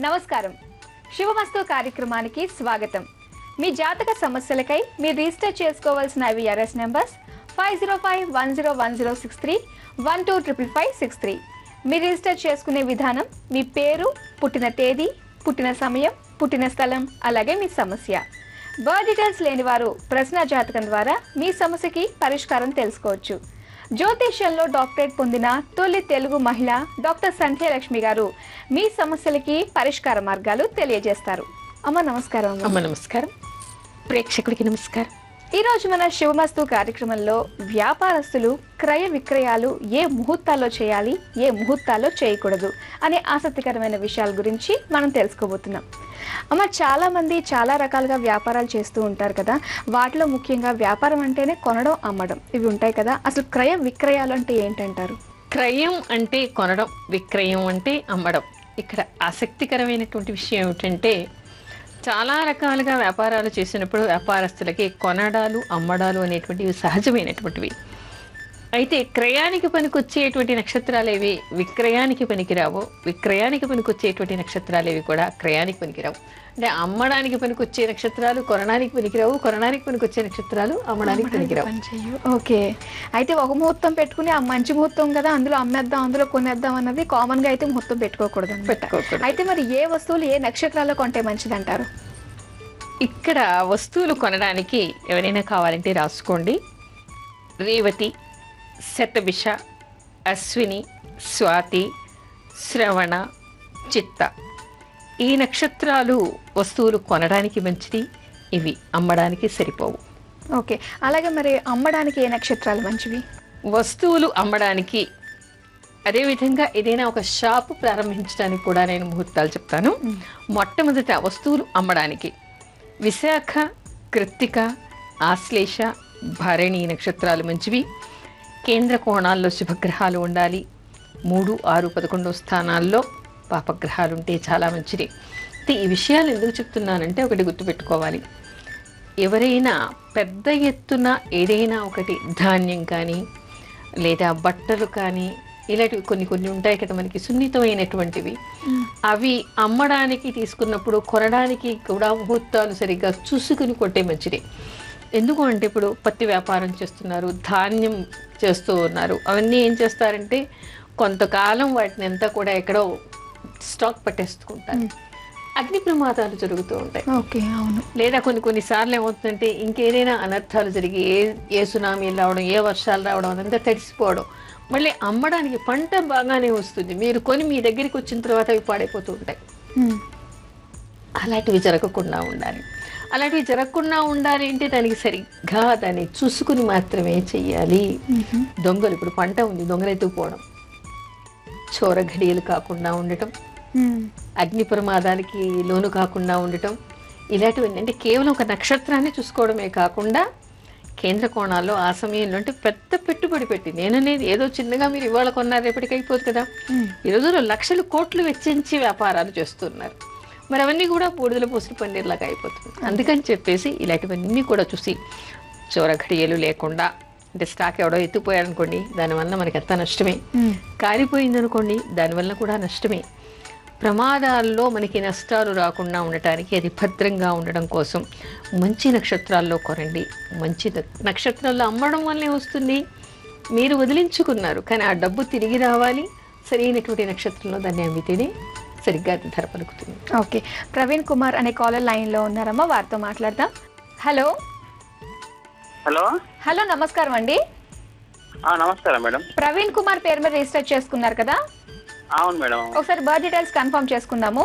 నమస్కారం. శుభమస్తు కార్యక్రమానికి స్వాగతం. మీ జాతక సమస్యలకై మీరు రిజిస్టర్ చేసుకోవాల్సిన IVRS నంబర్స్ 5051010631255563. మీరు రిజిస్టర్ చేసుకునే విధానం మీ పేరు, పుట్టిన తేదీ, పుట్టిన సమయం, పుట్టిన స్థలం, అలాగే మీ సమస్య. బర్త్ డీటెయిల్స్ లేని వారు ప్రశ్న జాతకం ద్వారా మీ సమస్యకి పరిష్కారం తెలుసుకోవచ్చు. జ్యోతిష్యంలో డాక్టరేట్ పొందిన తొలి తెలుగు మహిళ డాక్టర్ సంధ్యాలక్ష్మి గారు మీ సమస్యలకి పరిష్కార మార్గాలు తెలియజేస్తారు. అమ్మ నమస్కారం. అమ్మ నమస్కారం. ప్రేక్షకుడికి నమస్కారం. ఈరోజు మన శుభమస్తు కార్యక్రమంలో వ్యాపారస్తులు క్రయ విక్రయాలు ఏ ముహూర్తాల్లో చేయాలి, ఏ ముహూర్తాల్లో చేయకూడదు అనే ఆసక్తికరమైన విషయాల గురించి మనం తెలుసుకోబోతున్నాం. అమ్మ, చాలా మంది చాలా రకాలుగా వ్యాపారాలు చేస్తూ ఉంటారు కదా. వాటిలో ముఖ్యంగా వ్యాపారం అంటేనే కొనడం, అమ్మడం ఇవి ఉంటాయి కదా. అసలు క్రయ విక్రయాలు అంటే ఏంటంటారు? క్రయం అంటే కొనడం, విక్రయం అంటే అమ్మడం. ఇక్కడ ఆసక్తికరమైనటువంటి విషయం ఏమిటంటే, చాలా రకాలుగా వ్యాపారాలు చేసినప్పుడు వ్యాపారస్తులకి కొనడాలు, అమ్మడాలు అనేటువంటివి సహజమైనటువంటివి. అయితే క్రయానికి పనికొచ్చేటువంటి నక్షత్రాలు ఏవి విక్రయానికి పనికిరావు, విక్రయానికి పనికొచ్చేటువంటి నక్షత్రాలు ఏవి కూడా క్రయానికి పనికిరావు. అంటే అమ్మడానికి పనికొచ్చే నక్షత్రాలు కొనడానికి పనికిరావు, కొనడానికి పనికొచ్చే నక్షత్రాలు అమ్మడానికి పనికిరావు. ఓకే. అయితే ఒక ముహూర్తం పెట్టుకుని ఆ మంచి ముహూర్తం కదా, అందులో అమ్మేద్దాం, అందులో కొనేద్దాం అన్నది కామన్ గా అయితే ముహూర్తం పెట్టుకోకూడదు. అయితే మరి ఏ వస్తువులు ఏ నక్షత్రాల్లో కొంటే మంచిది అంటారు? ఇక్కడ వస్తువులు కొనడానికి ఎవరైనా కావాలంటే రాసుకోండి. రేవతి, శతభిష, అశ్విని, స్వాతి, శ్రవణ, చిత్త ఈ నక్షత్రాలు వస్తువులు కొనడానికి మంచిది, ఇవి అమ్మడానికి సరిపోవు. ఓకే. అలాగే మరి అమ్మడానికి ఏ నక్షత్రాలు మంచివి? వస్తువులు అమ్మడానికి అదేవిధంగా ఏదైనా ఒక షాపు ప్రారంభించడానికి కూడా నేను ముహూర్తాలు చెప్తాను. మొట్టమొదట వస్తువులు అమ్మడానికి విశాఖ, కృత్తిక, ఆశ్లేష, భరణి నక్షత్రాలు మంచివి. కేంద్ర కోణాల్లో శుభగ్రహాలు ఉండాలి. 3, 6, 11 స్థానాల్లో పాపగ్రహాలు ఉంటే చాలా మంచిది. ఈ విషయాలు ఎందుకు చెప్తున్నానంటే, ఒకటి గుర్తుపెట్టుకోవాలి. ఎవరైనా పెద్ద ఎత్తున ఏదైనా ఒకటి ధాన్యం కానీ లేదా బట్టలు కానీ ఇలాంటివి కొన్ని ఉంటాయి కదా మనకి సున్నితమైనటువంటివి, అవి అమ్మడానికి తీసుకున్నప్పుడు కొనడానికి కూడా ముహూర్తాలు సరిగ్గా చూసుకుని కొట్టే మంచిది. ఎందుకు అంటే, ఇప్పుడు పత్తి వ్యాపారం చేస్తున్నారు, ధాన్యం చేస్తూ ఉన్నారు, అవన్నీ ఏం చేస్తారంటే కొంతకాలం వాటిని అంతా కూడా ఎక్కడో స్టాక్ పట్టేసుకుంటారు. అగ్ని ప్రమాదాలు జరుగుతూ ఉంటాయి. ఓకే, అవును. లేదా కొన్నిసార్లు ఏమవుతుందంటే ఇంకేదైనా అనర్థాలు జరిగి ఏ సునామీలు రావడం, ఏ వర్షాలు రావడం, అదంతా తడిసిపోవడం. మళ్ళీ అమ్మడానికి పంట బాగానే వస్తుంది, మీరు కొని మీ దగ్గరికి వచ్చిన తర్వాత అవి పాడైపోతూ ఉంటాయి. అలాంటివి జరగకుండా ఉండాలి. అలాంటివి జరగకుండా ఉండాలి అంటే దానికి సరిగ్గా దాన్ని చూసుకుని మాత్రమే చెయ్యాలి. దొంగలు, ఇప్పుడు పంట ఉంది, దొంగలు ఎత్తుకుపోవడం, చోర ఘడియలు కాకుండా ఉండటం, అగ్ని ప్రమాదాలకి లోను కాకుండా ఉండటం, ఇలాంటివన్నీ అంటే కేవలం ఒక నక్షత్రాన్ని చూసుకోవడమే కాకుండా కేంద్ర కోణాల్లో ఆ సమయంలో అంటే పెద్ద పెట్టుబడి పెట్టి, నేననేది ఏదో చిన్నగా మీరు ఇవాళ కొన్నారు రేపటికి అయిపోదు కదా. ఈ రోజుల్లో లక్షలు కోట్లు వెచ్చించి వ్యాపారాలు చేస్తున్నారు. మరి అవన్నీ కూడా బూడిదల పోసిన పన్నీర్లాగా అయిపోతుంది. అందుకని చెప్పేసి ఇలాంటివన్నీ కూడా చూసి చోర ఘడియలు లేకుండా, అంటే స్టాక్ ఎవడో ఎత్తుకుపోయాడు అనుకోండి, దానివల్ల మనకి ఎంత నష్టమే. కారిపోయింది అనుకోండి, దానివల్ల కూడా నష్టమే. ప్రమాదాల్లో మనకి నష్టాలు రాకుండా ఉండటానికి, అది భద్రంగా ఉండడం కోసం మంచి నక్షత్రాల్లో కొనండి. మంచి నక్షత్రాల్లో అమ్మడం వల్లే వస్తుంది. మీరు వదిలించుకున్నారు కానీ ఆ డబ్బు తిరిగి రావాలి. సరైనటువంటి నక్షత్రంలో దాన్ని అమ్మితేనే సరిగ్గా ధర పలుకుతుంది. ఓకే. ప్రవీణ్ కుమార్ అనే కాలర్ లైన్లో ఉన్నారమ్మా, వారితో మాట్లాడదాం. హలో హలో హలో నమస్కారం అండి. నమస్కారం మేడం. ప్రవీణ్ కుమార్ పేరు మీద రిజిస్టర్ చేసుకున్నారు కదా? అవును మేడం. ఒకసారి బర్త్ డీటెయిల్స్ కన్ఫర్మ్ చేసుకుందాము.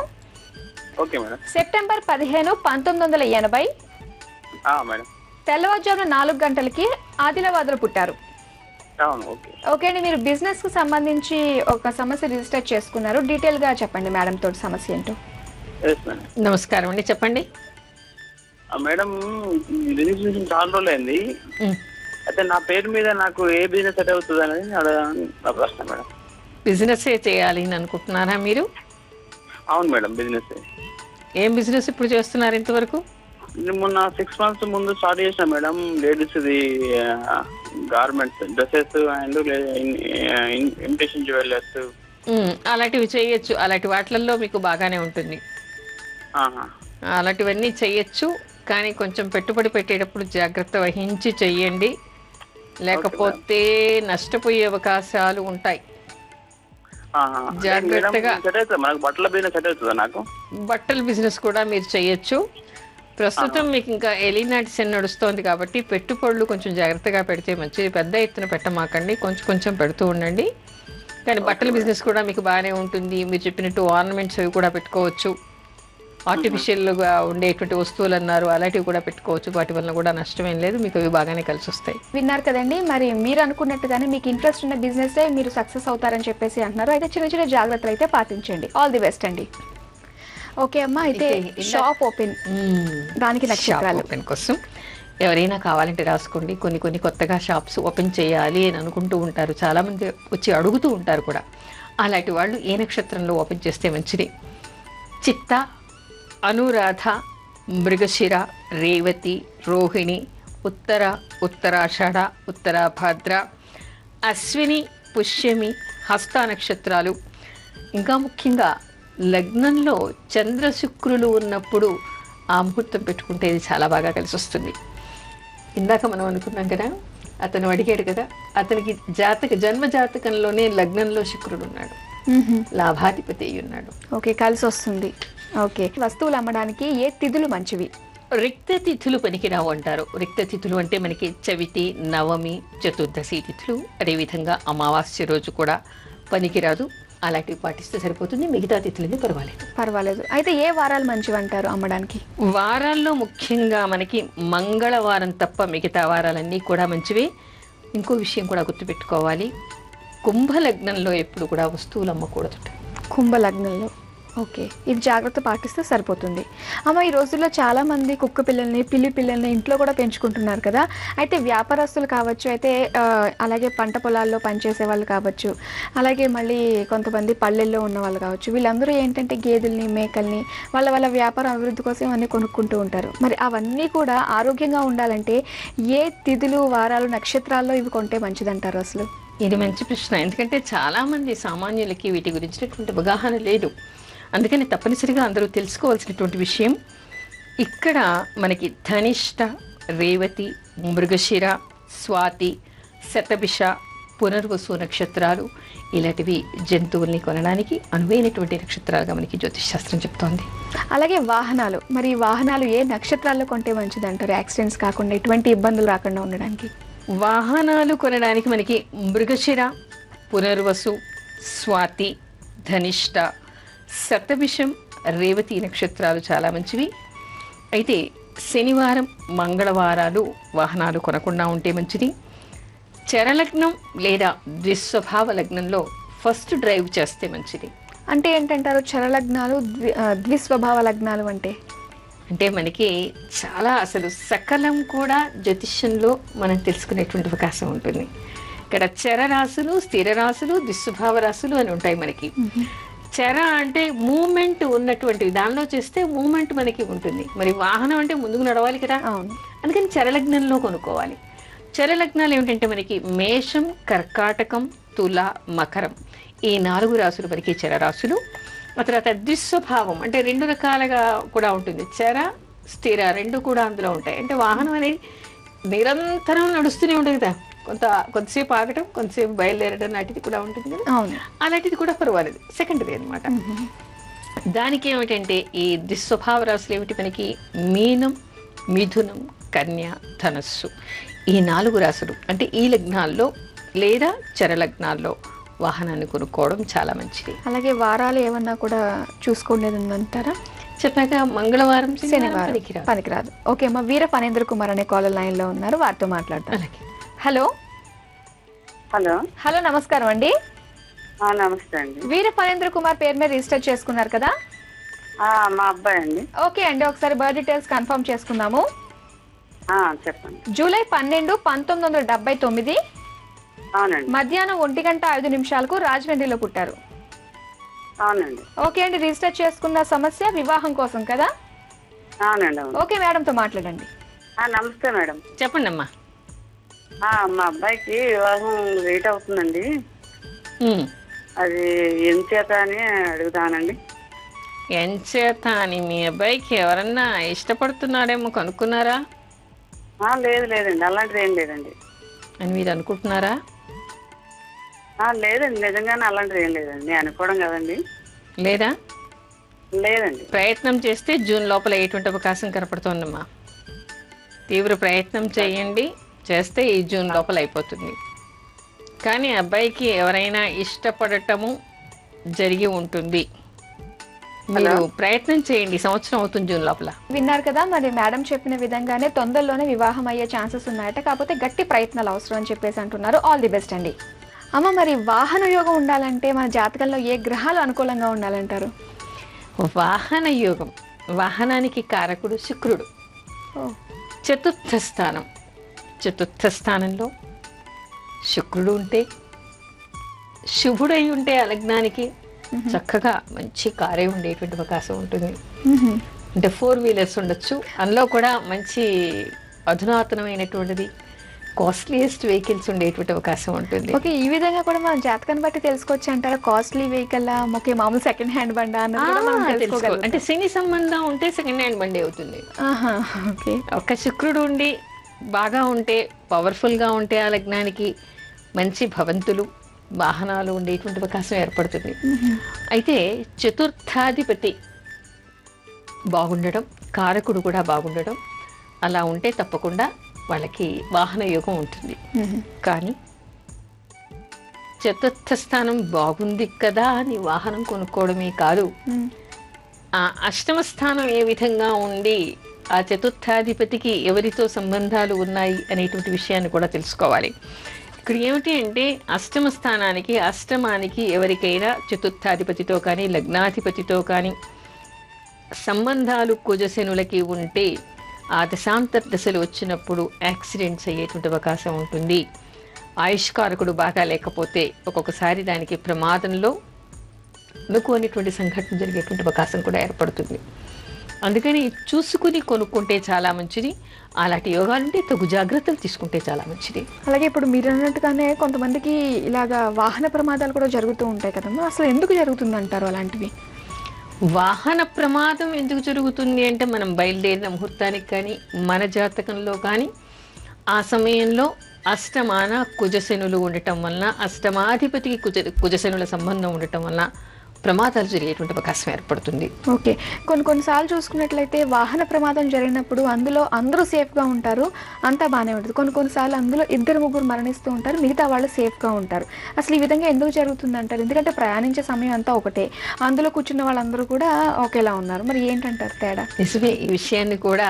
Okay madam. September 15, 1980 madam. తెల్లవారుజామున 4 గంటలకి ఆదిలాబాద్లో పుట్టారు. అవును. ఓకే. ఓకే అండి, మీరు బిజినెస్ కు సంబంధించి ఒక సమస్య రిజిస్టర్ చేసుకున్నారు. డీటెయిల్ గా చెప్పండి మేడం తోటి సమస్య ఏంటో. నమస్కారం అండి, చెప్పండి మేడం. రిజిస్ట్రేషన్ చాలా రోజులు అయింది. అయితే నా పేరు మీద నాకు ఏ బిజినెస్ సెట్ అవుతుంది అనేది నా ప్రశ్న మేడం. బిజినెస్ చేయాలి అని అనుకుంటున్నారా మీరు? అవును మేడం, బిజినెస్. ఏం బిజినెస్ ఇప్పుడు చేస్తున్నారు ఇంతవరకు? మొన్న 6 months ముందు స్టార్ట్ చేసిన madam. Ladies the garments, dresses and imitation jewellers, అలాంటివి చేయొచ్చు. అలాంటి వాటిల్లో మీకు బాగానే ఉంటుంది. ఆహా. అలాంటివన్నీ చేయొచ్చు, కానీ కొంచెం పెట్టుబడి పెట్టేటప్పుడు జాగ్రత్త వహించి చెయ్యండి, లేకపోతే నష్టపోయే అవకాశాలు ఉంటాయి. ఆహా. జాగ్రత్తగా. సెట్ అవుతుంది మనకు, బట్టల బిజినెస్ సెట్ అవుతుందా నాకు? బట్టల బిజినెస్ కూడా మీరు చేయొచ్చు. ప్రస్తుతం మీకు ఇంకా ఎలినాటి సెన్ నడుస్తోంది కాబట్టి పెట్టుబడులు కొంచెం జాగ్రత్తగా పెడితే మంచిది. పెద్ద ఎత్తున పెట్టమాకండి, కొంచెం కొంచెం పెడుతూ ఉండండి. కానీ బట్టల బిజినెస్ కూడా మీకు బాగానే ఉంటుంది. మీరు చెప్పినట్టు ఆర్నమెంట్స్ అవి కూడా పెట్టుకోవచ్చు. ఆర్టిఫిషియల్గా ఉండేటువంటి వస్తువులు అన్నారు, అలాంటివి కూడా పెట్టుకోవచ్చు. వాటి వల్ల కూడా నష్టమేం లేదు, మీకు అవి బాగానే కలిసి వస్తాయి. విన్నారు కదండి, మరి మీరు అనుకున్నట్టుగానే మీకు ఇంట్రెస్ట్ ఉన్న బిజినెస్ మీరు సక్సెస్ అవుతారని చెప్పేసి అంటున్నారు. అయితే చిన్న చిన్న జాగ్రత్తలు అయితే పాటించండి. ఆల్ ది బెస్ట్ అండి. ఓకే అమ్మా, అయితే షాప్ ఓపెన్ దానికి నక్షత్రాలు ఓపెన్ కోసం ఎవరైనా కావాలంటే రాసుకోండి. కొన్ని కొత్తగా షాప్స్ ఓపెన్ చేయాలి అని అనుకుంటూ ఉంటారు, చాలామంది వచ్చి అడుగుతూ ఉంటారు కూడా. అలాంటి వాళ్ళు ఏ నక్షత్రంలో ఓపెన్ చేస్తే మంచిది? చిత్త, అనురాధ, మృగశిర, రేవతి, రోహిణి, ఉత్తరాషాఢ, ఉత్తరాభాద్ర, అశ్విని, పుష్యమి, హస్త నక్షత్రాలు. ఇంకా ముఖ్యంగా లగ్నంలో చంద్ర శుక్రులు ఉన్నప్పుడు ఆ ముహూర్తం పెట్టుకుంటే ఇది చాలా బాగా కలిసి వస్తుంది. ఇందాక మనం అనుకున్నాం కదా, అతను అడిగాడు కదా, అతనికి జన్మ జాతకంలోనే లగ్నంలో శుక్రుడు ఉన్నాడు, లాభాధిపతి ఉన్నాడు. ఓకే, కలిసి వస్తుంది. ఓకే, వస్తువులు అమ్మడానికి ఏ తిథులు మంచివి? రిక్త తిథులు పనికిరావు అంటారు. రిక్త తిథులు అంటే మనకి చవితి, నవమి, చతుర్దశి తిథులు, అదేవిధంగా అమావాస్య రోజు కూడా పనికిరాదు. అలాంటివి పాటిస్తే సరిపోతుంది, మిగతా తిథులని పర్వాలేదు. అయితే ఏ వారాలు మంచివి అంటారు అమ్మడానికి? వారాల్లో ముఖ్యంగా మనకి మంగళవారం తప్ప మిగతా వారాలన్నీ కూడా మంచివే. ఇంకో విషయం కూడా గుర్తుపెట్టుకోవాలి, కుంభలగ్నంలో ఎప్పుడు కూడా వస్తువులు అమ్మకూడదు. కుంభలగ్నంలో ఓకే, ఇది జాగ్రత్త పాటిస్తే సరిపోతుంది. అమ్మ, ఈ రోజుల్లో చాలామంది కుక్క పిల్లల్ని, పిల్లి పిల్లల్ని ఇంట్లో కూడా పెంచుకుంటున్నారు కదా. అయితే వ్యాపారస్తులు కావచ్చు, అయితే అలాగే పంట పొలాల్లో పనిచేసే వాళ్ళు కావచ్చు, అలాగే మళ్ళీ కొంతమంది పల్లెల్లో ఉన్న వాళ్ళు కావచ్చు, వీళ్ళందరూ ఏంటంటే గేదెల్ని, మేకల్ని వాళ్ళ వ్యాపారం అభివృద్ధి కోసం అన్నీ కొనుక్కుంటూ ఉంటారు. మరి అవన్నీ కూడా ఆరోగ్యంగా ఉండాలంటే ఏ తిథులు, వారాలు, నక్షత్రాల్లో ఇవి కొంటే మంచిదంటారు అసలు? ఇది మంచి ప్రశ్న. ఎందుకంటే చాలామంది సామాన్యులకి వీటి గురించినటువంటి అవగాహన లేదు. అందుకని తప్పనిసరిగా అందరూ తెలుసుకోవాల్సినటువంటి విషయం, ఇక్కడ మనకి ధనిష్ట, రేవతి, మృగశిర, స్వాతి, శతభిష, పునర్వసు నక్షత్రాలు ఇలాంటివి జంతువుల్ని కొనడానికి అనువైనటువంటి నక్షత్రాలుగా మనకి జ్యోతిష్ శాస్త్రం చెప్తోంది. అలాగే వాహనాలు, మరి వాహనాలు ఏ నక్షత్రాల్లో కొంటే మంచిది అంటారు, యాక్సిడెంట్స్ కాకుండా ఎటువంటి ఇబ్బందులు రాకుండా ఉండడానికి? వాహనాలు కొనడానికి మనకి మృగశిర, పునర్వసు, స్వాతి, ధనిష్ట, శతభిషం, రేవతి నక్షత్రాలు చాలా మంచివి. అయితే శనివారం, మంగళవారాలు వాహనాలు కొనకుండా ఉంటే మంచిది. చరలగ్నం లేదా ద్విస్వభావ లగ్నంలో ఫస్ట్ డ్రైవ్ చేస్తే మంచిది. అంటే ఏంటంటారు చరలగ్నాలు, ద్విస్వభావ లగ్నాలు అంటే? అంటే మనకి చాలా అసలు సకలం కూడా జ్యోతిష్యంలో మనం తెలుసుకునేటువంటి అవకాశం ఉంటుంది. ఇక్కడ చర రాశులు, స్థిర రాశులు, ద్విస్వభావ రాశులు అని ఉంటాయి మనకి. చర అంటే మూమెంట్ ఉన్నటువంటివి, దానిలో చేస్తే మూమెంట్ మనకి ఉంటుంది. మరి వాహనం అంటే ముందుకు నడవాలి కదా, అందుకని చరలగ్నంలో కొనుక్కోవాలి. చరలగ్నాలు ఏమిటంటే మనకి మేషం, కర్కాటకం, తుల, మకరం, ఈ 4 రాశులు మనకి చరరాశులు. ఆ తర్వాత ద్విస్వభావం అంటే 2 రకాలుగా కూడా ఉంటుంది, చర, స్థిర 2 కూడా అందులో ఉంటాయి. అంటే వాహనం అనేది నిరంతరం నడుస్తూనే ఉంటుంది కదా, కొంతసేపు ఆగటం, కొంతసేపు బయలుదేరడం లాంటిది కూడా ఉంటుంది కదా, అలాంటిది కూడా పర్వాలేదు, సెకండరీ అనమాట. దానికి ఏమిటంటే ఈ ద్విస్వభావ రాశులు ఏమిటి మనకి మీనం, మిథునం, కన్య, ధనస్సు, ఈ 4 రాశులు. అంటే ఈ లగ్నాల్లో లేదా చరలగ్నాల్లో వాహనాన్ని కొనుక్కోవడం చాలా మంచిది. అలాగే వారాలు ఏమన్నా కూడా చూసుకోండి ఉందంటారా? చెప్పాక మంగళవారం, శనివారం పనికిరాదు. ఓకే అమ్మ, వీర ఫణేంద్ర కుమార్ అనే కాలర్ లైన్ లో ఉన్నారు, వారితో మాట్లాడతాం. హలో హలో, నమస్కారం అండి. నమస్తే అండి. వీర ఫణేంద్ర కుమార్ పేరు మీద రిజిస్టర్ చేసుకున్నారు కదా? మా అబ్బాయి అండి. ఓకే అండి, ఒకసారి బర్త్ డీటెయిల్స్ కన్ఫర్మ్ చేసుకుందాము. చెప్పండి. జూలై 12, 1979 అవునండి. మధ్యాహ్నం 1:05 రాజమండ్రిలో పుట్టారు. అవునండి. ఓకే అండి, రిజిస్టర్ చేసుకున్న సమస్య వివాహం కోసం కదా? అవునండి. ఓకే, మేడంతో మాట్లాడండి. నమస్తే మేడం. చెప్పండి అమ్మా. మా అబ్బాయికి వివాహం లేట్ అవుతుందండి. అది ఏం చేత అని అడుగుతానండి. ఎంచేత అని మీ అబ్బాయికి ఎవరన్నా ఇష్టపడుతున్నాడేమో కనుక్కున్నారా లేదండి, అలాంటిది ఏం లేదండి. అని మీరు అనుకుంటున్నారా? లేదండి, నిజంగానే అలాంటిది ఏం లేదండి. నేను అనుకోవడం కదండి. లేదా? లేదండి. ప్రయత్నం చేస్తే జూన్ లోపల ఎటువంటి అవకాశం కనపడుతోందమ్మా. తీవ్ర ప్రయత్నం చేయండి, చేస్తే ఈ జూన్ లోపల అయిపోతుంది. కానీ అబ్బాయికి ఎవరైనా ఇష్టపడటము జరిగి ఉంటుంది. మీరు ప్రయత్నం చేయండి, సంవత్సరం అవుతుంది జూన్ లోపల. విన్నారు కదా, మరి మేడం చెప్పిన విధంగానే తొందరలోనే వివాహం అయ్యే ఛాన్సెస్ ఉన్నాయట. కాకపోతే గట్టి ప్రయత్నాలు అవసరం అని చెప్పేసి అంటున్నారు. ఆల్ ది బెస్ట్ అండి. అమ్మ, మరి వాహన యోగం ఉండాలంటే మన జాతకంలో ఏ గ్రహాలు అనుకూలంగా ఉండాలంటారు? వాహన యోగం, వాహనానికి కారకుడు శుక్రుడు. చతుర్థ స్థానం, చతుర్థ స్థానంలో శుక్రుడు ఉంటే, శుభుడై ఉంటే ఆ లగ్నానికి చక్కగా మంచి కారే ఉండేటువంటి అవకాశం ఉంటుంది. అంటే 4 వీలర్స్ ఉండొచ్చు, అందులో కూడా మంచి అధునాతనమైనటువంటిది కాస్ట్లీయెస్ట్ వెహికల్స్ ఉండేటువంటి అవకాశం ఉంటుంది. ఓకే, ఈ విధంగా కూడా మనం జాతకాన్ని బట్టి తెలుసుకోవచ్చు అంటారా? కాస్ట్లీ వెహికల్, ఓకే, మామూలు సెకండ్ హ్యాండ్ బండి అన్నది కూడా మనం తెలుసుకోగలుగుతాం. అంటే శని సంబంధం ఉంటే సెకండ్ హ్యాండ్ బండి అవుతుంది. ఓకే, ఒక శుక్రుడు ఉండి బాగా ఉంటే, పవర్ఫుల్గా ఉంటే ఆ లగ్నానికి మంచి భవంతులు, వాహనాలు ఉండేటువంటి అవకాశం ఏర్పడుతుంది. అయితే చతుర్థాధిపతి బాగుండడం, కారకుడు కూడా బాగుండడం, అలా ఉంటే తప్పకుండా వాళ్ళకి వాహన యోగం ఉంటుంది. కానీ చతుర్థ స్థానం బాగుంది కదా అని వాహనం కొనుక్కోవడమే కాదు, ఆ అష్టమ స్థానం ఏ విధంగా ఉండి ఆ చతుర్థాధిపతికి ఎవరితో సంబంధాలు ఉన్నాయి అనేటువంటి విషయాన్ని కూడా తెలుసుకోవాలి. ఇక్కడ ఏమిటి అంటే అష్టమ స్థానానికి, అష్టమానికి ఎవరికైనా చతుర్థాధిపతితో కానీ లగ్నాధిపతితో కానీ సంబంధాలు కుజశనులకి ఉంటే ఆ దశాంతర దశలు వచ్చినప్పుడు యాక్సిడెంట్స్ అయ్యేటువంటి అవకాశం ఉంటుంది. ఆయుష్కారకుడు బాగా లేకపోతే ఒక్కొక్కసారి దానికి ప్రమాదంలో అనుకోనిటువంటి సంఘటన జరిగేటువంటి అవకాశం కూడా ఏర్పడుతుంది. అందుకని చూసుకుని కొనుక్కుంటే చాలా మంచిది. అలాంటి యోగాలుంటే తగు జాగ్రత్తలు తీసుకుంటే చాలా మంచిది. అలాగే ఇప్పుడు మీరు అన్నట్టుగానే కొంతమందికి ఇలాగా వాహన ప్రమాదాలు కూడా జరుగుతూ ఉంటాయి కదమ్మా, అసలు ఎందుకు జరుగుతుంది అంటారు అలాంటివి? వాహన ప్రమాదం ఎందుకు జరుగుతుంది అంటే, మనం బయలుదేరిన ముహూర్తానికి కానీ మన జాతకంలో కానీ ఆ సమయంలో అష్టమాన కుజశనులు ఉండటం వలన, అష్టమాధిపతికి కుజశనుల సంబంధం ఉండటం వలన ప్రమాదాలు జరిగేటువంటి అవకాశం ఏర్పడుతుంది. ఓకే, కొన్నిసార్లు చూసుకున్నట్లయితే వాహన ప్రమాదం జరిగినప్పుడు అందులో అందరూ సేఫ్గా ఉంటారు, అంతా బాగానే ఉంటుంది. కొన్నిసార్లు అందులో 2-3 మరణిస్తూ ఉంటారు, మిగతా వాళ్ళు సేఫ్గా ఉంటారు. అసలు ఈ విధంగా ఎందుకు జరుగుతుంది అంటారు? ఎందుకంటే ప్రయాణించే సమయం అంతా ఒకటే, అందులో కూర్చున్న వాళ్ళందరూ కూడా ఒకేలా ఉన్నారు. మరి ఏంటంటారు తేడా? నిజమే, ఈ విషయాన్ని కూడా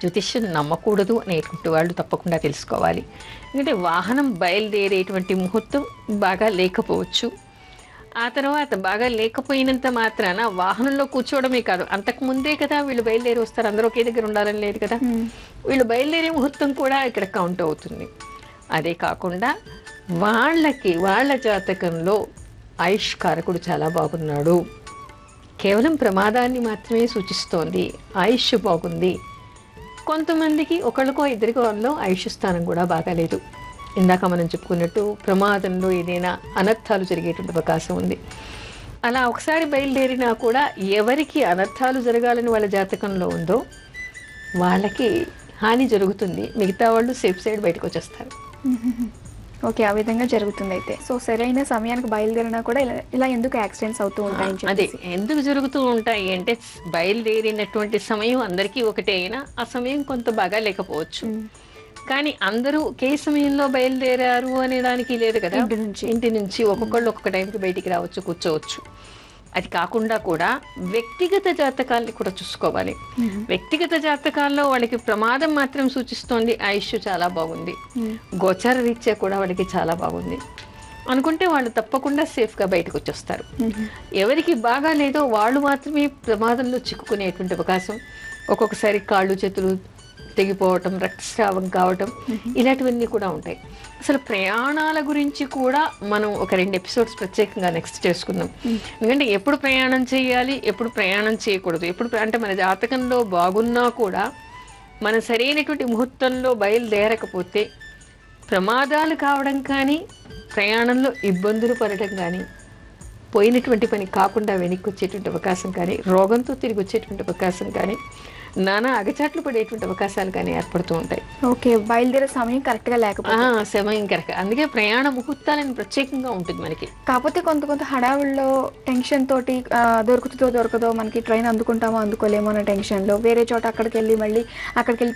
జ్యోతిష్యం నమ్మకూడదు అనేటువంటి వాళ్ళు తప్పకుండా తెలుసుకోవాలి. ఎందుకంటే వాహనం బయలుదేరేటువంటి ముహూర్తం బాగా లేకపోవచ్చు, ఆ తర్వాత బాగా లేకపోయినంత మాత్రాన వాహనంలో కూర్చోవడమే కాదు, అంతకుముందే కదా వీళ్ళు బయలుదేరి వస్తారు, అందరూ ఒకే దగ్గర ఉండాలని లేదు కదా, వీళ్ళు బయలుదేరే ముహూర్తం కూడా ఇక్కడ కౌంట్ అవుతుంది. అదే కాకుండా వాళ్ళ జాతకంలో ఆయుష్కారకుడు చాలా బాగున్నాడు, కేవలం ప్రమాదాన్ని మాత్రమే సూచిస్తోంది, ఆయుష్ బాగుంది. కొంతమందికి ఒకళ్ళకో ఇద్దరికో ఆయుష్ స్థానం కూడా బాగాలేదు. ఇందాక మనం చెప్పుకున్నట్టు ప్రమాదంలో ఏదైనా అనర్థాలు జరిగేటువంటి అవకాశం ఉంది. అలా ఒకసారి బయలుదేరినా కూడా ఎవరికి అనర్థాలు జరగాలని వాళ్ళ జాతకంలో ఉందో వాళ్ళకి హాని జరుగుతుంది, మిగతా వాళ్ళు సేఫ్ సైడ్ బయటకు వచ్చేస్తారు. ఓకే, ఆ విధంగా జరుగుతుంది. అయితే సో సరైన సమయానికి బయలుదేరినా కూడా ఇలా ఎందుకు యాక్సిడెంట్స్ అవుతూ ఉంటాయి? అదే ఎందుకు జరుగుతూ ఉంటాయి అంటే, బయలుదేరినటువంటి సమయం అందరికీ ఒకటే అయినా ఆ సమయం కొంత బాగా లేకపోవచ్చు. కానీ అందరూ ఒకే సమయంలో బయలుదేరారు అనే దానికి లేదు కదా. ఇంటి నుంచి ఒక్కొక్కళ్ళు ఒక్కొక్క టైంకి బయటికి రావచ్చు, కూర్చోవచ్చు. అది కాకుండా కూడా వ్యక్తిగత జాతకాలని కూడా చూసుకోవాలి. వ్యక్తిగత జాతకాల్లో వాళ్ళకి ప్రమాదం మాత్రం సూచిస్తోంది, ఆయుష్ చాలా బాగుంది, గోచార రీత్యా కూడా వాళ్ళకి చాలా బాగుంది అనుకుంటే వాళ్ళు తప్పకుండా సేఫ్గా బయటకు వచ్చేస్తారు. ఎవరికి బాగా లేదో వాళ్ళు మాత్రమే ప్రమాదంలో చిక్కుకునేటువంటి అవకాశం, ఒక్కొక్కసారి కాళ్ళు చేతులు తెగిపోవటం, రక్తస్రావం కావటం, ఇలాంటివన్నీ కూడా ఉంటాయి. అసలు ప్రయాణాల గురించి కూడా మనం ఒక 2 ఎపిసోడ్స్ ప్రత్యేకంగా నెక్స్ట్ చేసుకుందాం. ఎందుకంటే ఎప్పుడు ప్రయాణం చేయాలి, ఎప్పుడు ప్రయాణం చేయకూడదు, అంటే మన జాతకంలో బాగున్నా కూడా మన సరైనటువంటి ముహూర్తంలో బయలుదేరకపోతే ప్రమాదాలు కావడం కానీ, ప్రయాణంలో ఇబ్బందులు పడటం కానీ పోయినటువంటి పని కాకుండా వెనక్కి వచ్చేటువంటి అవకాశం కానీ, రోగంతో తిరిగి వచ్చేటువంటి అవకాశం కానీ, నానా అగచాట్లు పడేటువంటి అవకాశాలు కానీ ఏర్పడుతూ ఉంటాయి. ఓకే, బయలుదేరే సమయం కరెక్ట్గా లేకపోతే సమయం కరెక్ట్. అందుకే ప్రయాణ ముహూర్తాలని ప్రత్యేకంగా ఉంటుంది మనకి. కాకపోతే కొంత హడావుల్లో టెన్షన్ తోటి దొరుకుతుందో దొరకదో, మనకి ట్రైన్ అందుకుంటామో అందుకోలేమో అన్న టెన్షన్లో, వేరే చోట అక్కడికి వెళ్ళి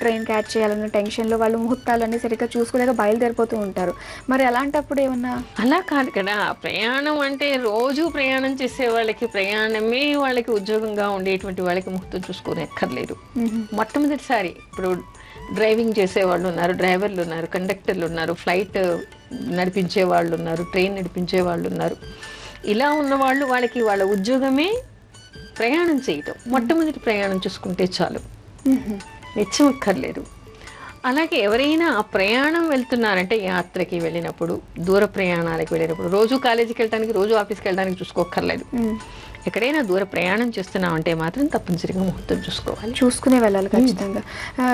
ట్రైన్ క్యాచ్ చేయాలన్న టెన్షన్లో వాళ్ళు ముహూర్తాలన్నీ సరిగ్గా చూసుకోలేక బయలుదేరిపోతూ ఉంటారు. మరి అలాంటప్పుడు ఏమన్నా? అలా కాదు కదా, ప్రయాణం అంటే రోజు ప్రయాణం చేసే వాళ్ళకి, ప్రయాణమే వాళ్ళకి ఉద్యోగంగా ఉండేటువంటి వాళ్ళకి ముహూర్తం చూసుకునే ఎక్కర్లేదు. మొట్టమొదటిసారి ఇప్పుడు డ్రైవింగ్ చేసే వాళ్ళు ఉన్నారు, డ్రైవర్లు ఉన్నారు, కండక్టర్లు ఉన్నారు, ఫ్లైట్ నడిపించే వాళ్ళు ఉన్నారు, ట్రైన్ నడిపించే వాళ్ళు ఉన్నారు. ఇలా ఉన్న వాళ్ళకి వాళ్ళ ఉద్యోగమే ప్రయాణం చేయటం. మొట్టమొదటి ప్రయాణం చూసుకుంటే చాలు, నిత్యం అక్కర్లేదు. అలాగే ఎవరైనా ఆ ప్రయాణం వెళ్తున్నారంటే, యాత్రకి వెళ్ళినప్పుడు, దూర ప్రయాణాలకు వెళ్ళినప్పుడు, రోజు కాలేజీకి వెళ్ళడానికి, రోజు ఆఫీస్కి వెళ్ళడానికి చూసుకోక్కర్లేదు. ఎక్కడైనా దూర ప్రయాణం చేస్తున్నామంటే మాత్రం తప్పనిసరిగా ముహూర్తం చూసుకునే వెళ్ళాలి ఖచ్చితంగా.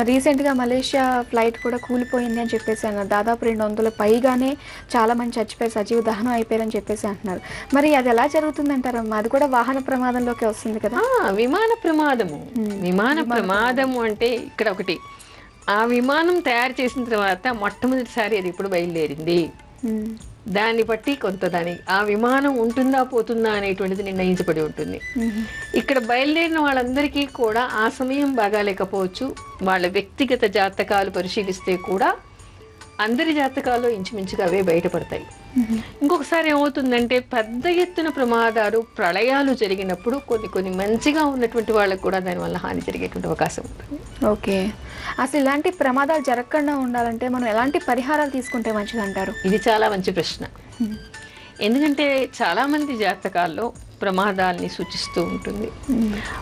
రీసెంట్గా మలేషియా ఫ్లైట్ కూడా కూలిపోయింది అని చెప్పేసి అన్నారు. దాదాపు 200 పైగానే చాలా మంది చచ్చిపోయి సజీవ దహనం అయిపోయారని చెప్పేసి అంటున్నారు. మరి అది ఎలా జరుగుతుందంటారమ్మా? అది కూడా వాహన ప్రమాదంలోకి వస్తుంది కదా? విమాన ప్రమాదము అంటే ఇక్కడ ఒకటి, ఆ విమానం తయారు చేసిన తర్వాత మొట్టమొదటిసారి అది ఇప్పుడు బయలుదేరింది, దాన్ని బట్టి ఆ విమానం ఉంటుందా పోతుందా అనేటువంటిది నిర్ణయించబడి ఉంటుంది. ఇక్కడ బయలుదేరిన వాళ్ళందరికీ కూడా ఆ సమయం బాగాలేకపోవచ్చు. వాళ్ళ వ్యక్తిగత జాతకాలు పరిశీలిస్తే కూడా అందరి జాతకాల్లో ఇంచుమించుగా అవే బయటపడతాయి. ఇంకొకసారి ఏమవుతుందంటే, పెద్ద ఎత్తున ప్రమాదాలు, ప్రళయాలు జరిగినప్పుడు కొన్ని మంచిగా ఉన్నటువంటి వాళ్ళకు కూడా దానివల్ల హాని జరిగేటువంటి అవకాశం ఉంటుంది. ఓకే, అసలు ఇలాంటి ప్రమాదాలు జరగకుండా ఉండాలంటే మనం ఎలాంటి పరిహారాలు తీసుకుంటే మంచిది అంటారు? ఇది చాలా మంచి ప్రశ్న. ఎందుకంటే చాలా మంది జాతకాల్లో ప్రమాదాల్ని సూచిస్తూ ఉంటుంది.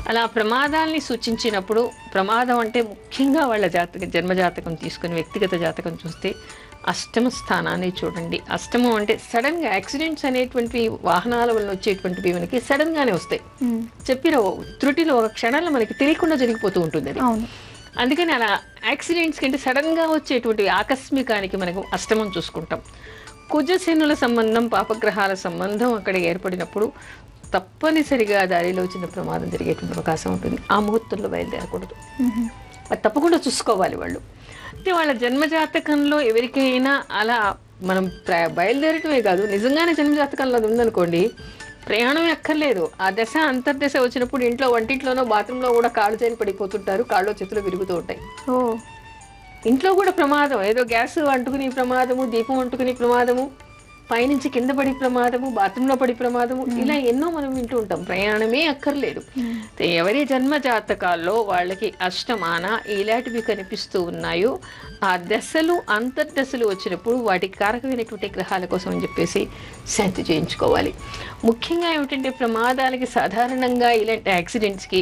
అలా ప్రమాదాల్ని సూచించినప్పుడు, ప్రమాదం అంటే ముఖ్యంగా వాళ్ళ జన్మజాతకం తీసుకుని వ్యక్తిగత జాతకం చూస్తే అష్టమ స్థానాన్ని చూడండి. అష్టమం అంటే సడన్ గా యాక్సిడెంట్స్ అనేటువంటి వాహనాల వల్ల వచ్చేటువంటివి మనకి సడన్ గానే వస్తాయి. చెప్పిన త్రుటిలో ఒక క్షణాల్లో మనకి తెలియకుండా జరిగిపోతూ ఉంటుంది అది. అందుకని అలా యాక్సిడెంట్స్ కంటే సడన్ గా వచ్చేటువంటి ఆకస్మికానికి మనకు అష్టమం చూసుకుంటాం. కుజశనుల సంబంధం, పాపగ్రహాల సంబంధం అక్కడ ఏర్పడినప్పుడు తప్పనిసరిగా దారిలో చిన్న ప్రమాదం జరిగేటువంటి అవకాశం ఉంటుంది. ఆ ముహూర్తంలో బయలుదేరకూడదు, అది తప్పకుండా చూసుకోవాలి వాళ్ళు. అయితే వాళ్ళ జన్మజాతకంలో ఎవరికైనా అలా మనం బయలుదేరటమే కాదు, నిజంగానే జన్మజాతకంలో అది ఉందనుకోండి, ప్రయాణం ఎక్కర్లేదు. ఆ దశ అంతర్దశ వచ్చినప్పుడు ఇంట్లో వంటింట్లోనో బాత్రూంలో కూడా కాళ్ళు చేరి పడిపోతుంటారు, కాళ్ళు చేతులు విరుగుతూ ఉంటాయి. ఇంట్లో కూడా ప్రమాదం, ఏదో గ్యాస్ అంటుకుని ప్రమాదము, దీపం అంటుకుని ప్రమాదము, పైనుంచి కింద పడి ప్రమాదము, బాత్రూంలో పడి ప్రమాదము, ఇలా ఎన్నో మనం వింటూ ఉంటాం. ప్రయాణమే అక్కర్లేదు. ఎవరి జన్మ జాతకాల్లో వాళ్ళకి అష్టమాన ఇలాంటివి కనిపిస్తూ ఉన్నాయో, ఆ దశలు అంతర్దశలు వచ్చినప్పుడు వాటికి కారకమైనటువంటి గ్రహాల కోసం అని చెప్పేసి శాంతి చేయించుకోవాలి. ముఖ్యంగా ఏమిటంటే, ప్రమాదాలకి సాధారణంగా ఇలాంటి యాక్సిడెంట్స్కి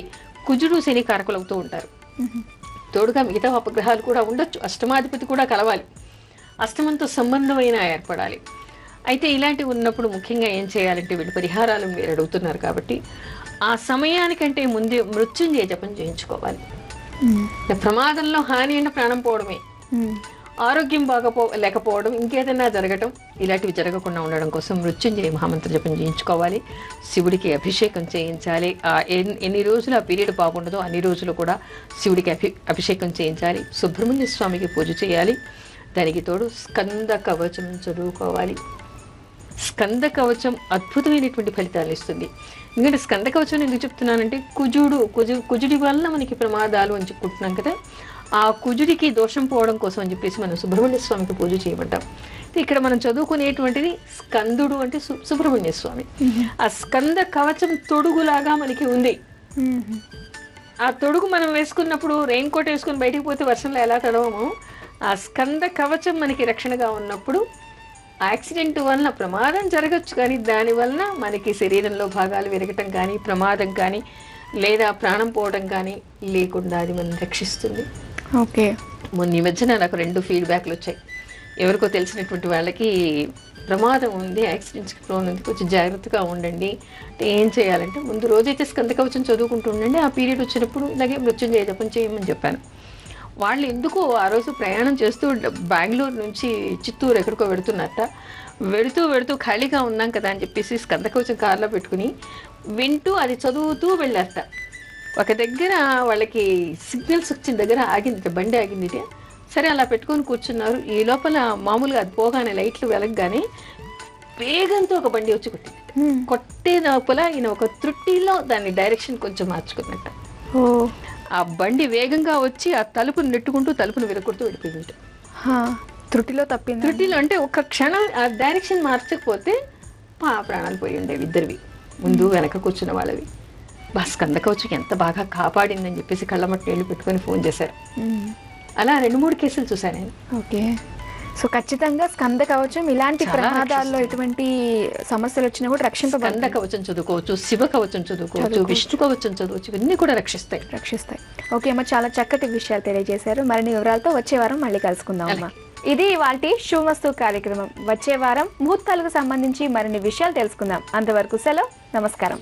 కుజుడు శని కారకులవుతూ ఉంటారు. తోడుగా మిగతా అపగ్రహాలు కూడా ఉండొచ్చు, అష్టమాధిపతి కూడా కలవాలి, అష్టమంతో సంబంధమైన ఏర్పడాలి. అయితే ఇలాంటివి ఉన్నప్పుడు ముఖ్యంగా ఏం చేయాలంటే, వీళ్ళు పరిహారాలు మీరు అడుగుతున్నారు కాబట్టి ఆ సమయానికంటే ముందే మృత్యుంజయ జపం చేయించుకోవాలి. ప్రమాదంలో హాని అంటే ప్రాణం పోవడమే, ఆరోగ్యం లేకపోవడం, ఇంకేదైనా జరగటం, ఇలాంటివి జరగకుండా ఉండడం కోసం మృత్యుంజయ మహామంత్ర జపం చేయించుకోవాలి. శివుడికి అభిషేకం చేయించాలి. ఎన్ని రోజులు ఆ పీరియడ్ బాగుండదో అన్ని రోజులు కూడా శివుడికి అభిషేకం చేయించాలి. సుబ్రహ్మణ్య స్వామికి పూజ చేయాలి. దానికి తోడు స్కంద కవచం చదువుకోవాలి. స్కంద కవచం అద్భుతమైనటువంటి ఫలితాలు ఇస్తుంది. ఎందుకంటే స్కంద కవచం ఎందుకు చెప్తున్నానంటే, కుజుడి వలన మనకి ప్రమాదాలు అని చెప్పుకుంటున్నాం కదా, ఆ కుజుడికి దోషం పోవడం కోసం అని చెప్పేసి మనం సుబ్రహ్మణ్య స్వామికి పూజ చేయమంటాం. ఇక్కడ మనం చదువుకునేటువంటిది స్కందుడు అంటే సుబ్రహ్మణ్య స్వామి. ఆ స్కంద కవచం తొడుగులాగా మనకి ఉంది. ఆ తొడుగు మనం వేసుకున్నప్పుడు, రెయిన్ కోట్ వేసుకుని బయటకు పోతే వర్షంలో ఎలా తడవమో, ఆ స్కంద కవచం మనకి రక్షణగా ఉన్నప్పుడు యాక్సిడెంట్ వలన ప్రమాదం జరగచ్చు, కానీ దానివలన మనకి శరీరంలో భాగాలు విరగటం కానీ, ప్రమాదం కానీ, లేదా ప్రాణం పోవడం కానీ లేకుండా అది మనం రక్షిస్తుంది. ఓకే, మొన్న ఈ మధ్యన నాకు 2 ఫీడ్బ్యాక్లు వచ్చాయి. ఎవరికో తెలిసినటువంటి వాళ్ళకి ప్రమాదం ఉంది, యాక్సిడెంట్స్కి ప్రోన్ ఉంది, కొంచెం జాగ్రత్తగా ఉండండి అంటే ఏం చేయాలంటే, ముందు రోజైతే స్కంద కవచం చదువుకుంటూ ఉండండి, ఆ పీరియడ్ వచ్చినప్పుడు ఇలాగే మృత్యుంజయ జపం చేయమని చెప్పాను. వాళ్ళు ఎందుకో ఆ రోజు ప్రయాణం చేస్తూ బెంగళూరు నుంచి చిత్తూరు ఎక్కడికో వెడుతున్నట్ట. వెడుతూ ఖాళీగా ఉన్నాం కదా అని చెప్పేసి స్కందకవచం కారులో పెట్టుకుని వింటూ అది చదువుతూ వెళ్ళారట. ఒక దగ్గర వాళ్ళకి సిగ్నల్స్ వచ్చిన దగ్గర ఆగింది, బండి ఆగింది. సరే అలా పెట్టుకొని కూర్చున్నారు. ఈ లోపల మామూలుగా అది పోగానే లైట్లు వెలగగానే వేగంతో ఒక బండి వచ్చి కొట్టింది. కొట్టే లోపల ఈయన ఒక త్రుట్టిలో దాన్ని డైరెక్షన్ కొంచెం మార్చుకున్నట్ట. ఆ బండి వేగంగా వచ్చి ఆ తలుపును నెట్టుకుంటూ తలుపును విరగొడుతూ వెళ్ళిపోయింది. త్రుటిలో తప్పింది. త్రుటిలో అంటే ఒక క్షణం ఆ డైరెక్షన్ మార్చకపోతే ప్రాణాలు పోయి ఉండేవి ఇద్దరివి, ముందు వెనక కూర్చున్న వాళ్ళవి. స్కందకవచం ఎంత బాగా కాపాడిందని చెప్పేసి కళ్ళమట్టి నీళ్ళు పెట్టుకొని ఫోన్ చేశారు. అలా 2-3 కేసులు చూశాను నేను. ఓకే, సో ఖచ్చితంగా స్కందకవచం ఇలాంటి ప్రమాదాల్లో ఎటువంటి సమస్యలు వచ్చినా కూడా రక్షింపబడుతుంది. స్కందకవచం చదువుకోవచ్చు, శివ కవచం చదువుకోవచ్చు, విష్ణు కవచం చదువుకోవచ్చు, ఇవన్నీ కూడా రక్షిస్తాయి. ఓకే అమ్మ, చాలా చక్కటి విషయాలు తెలియజేశారు. మరిన్ని వివరాలతో వచ్చే వారం మళ్ళీ కలుసుకుందాం అమ్మా. ఇది ఇవాల్టి శుభమస్తు కార్యక్రమం. వచ్చే వారం ముహూర్తాలకు సంబంధించి మరిన్ని విషయాలు తెలుసుకుందాం. అంతవరకు సెలవు. నమస్కారం.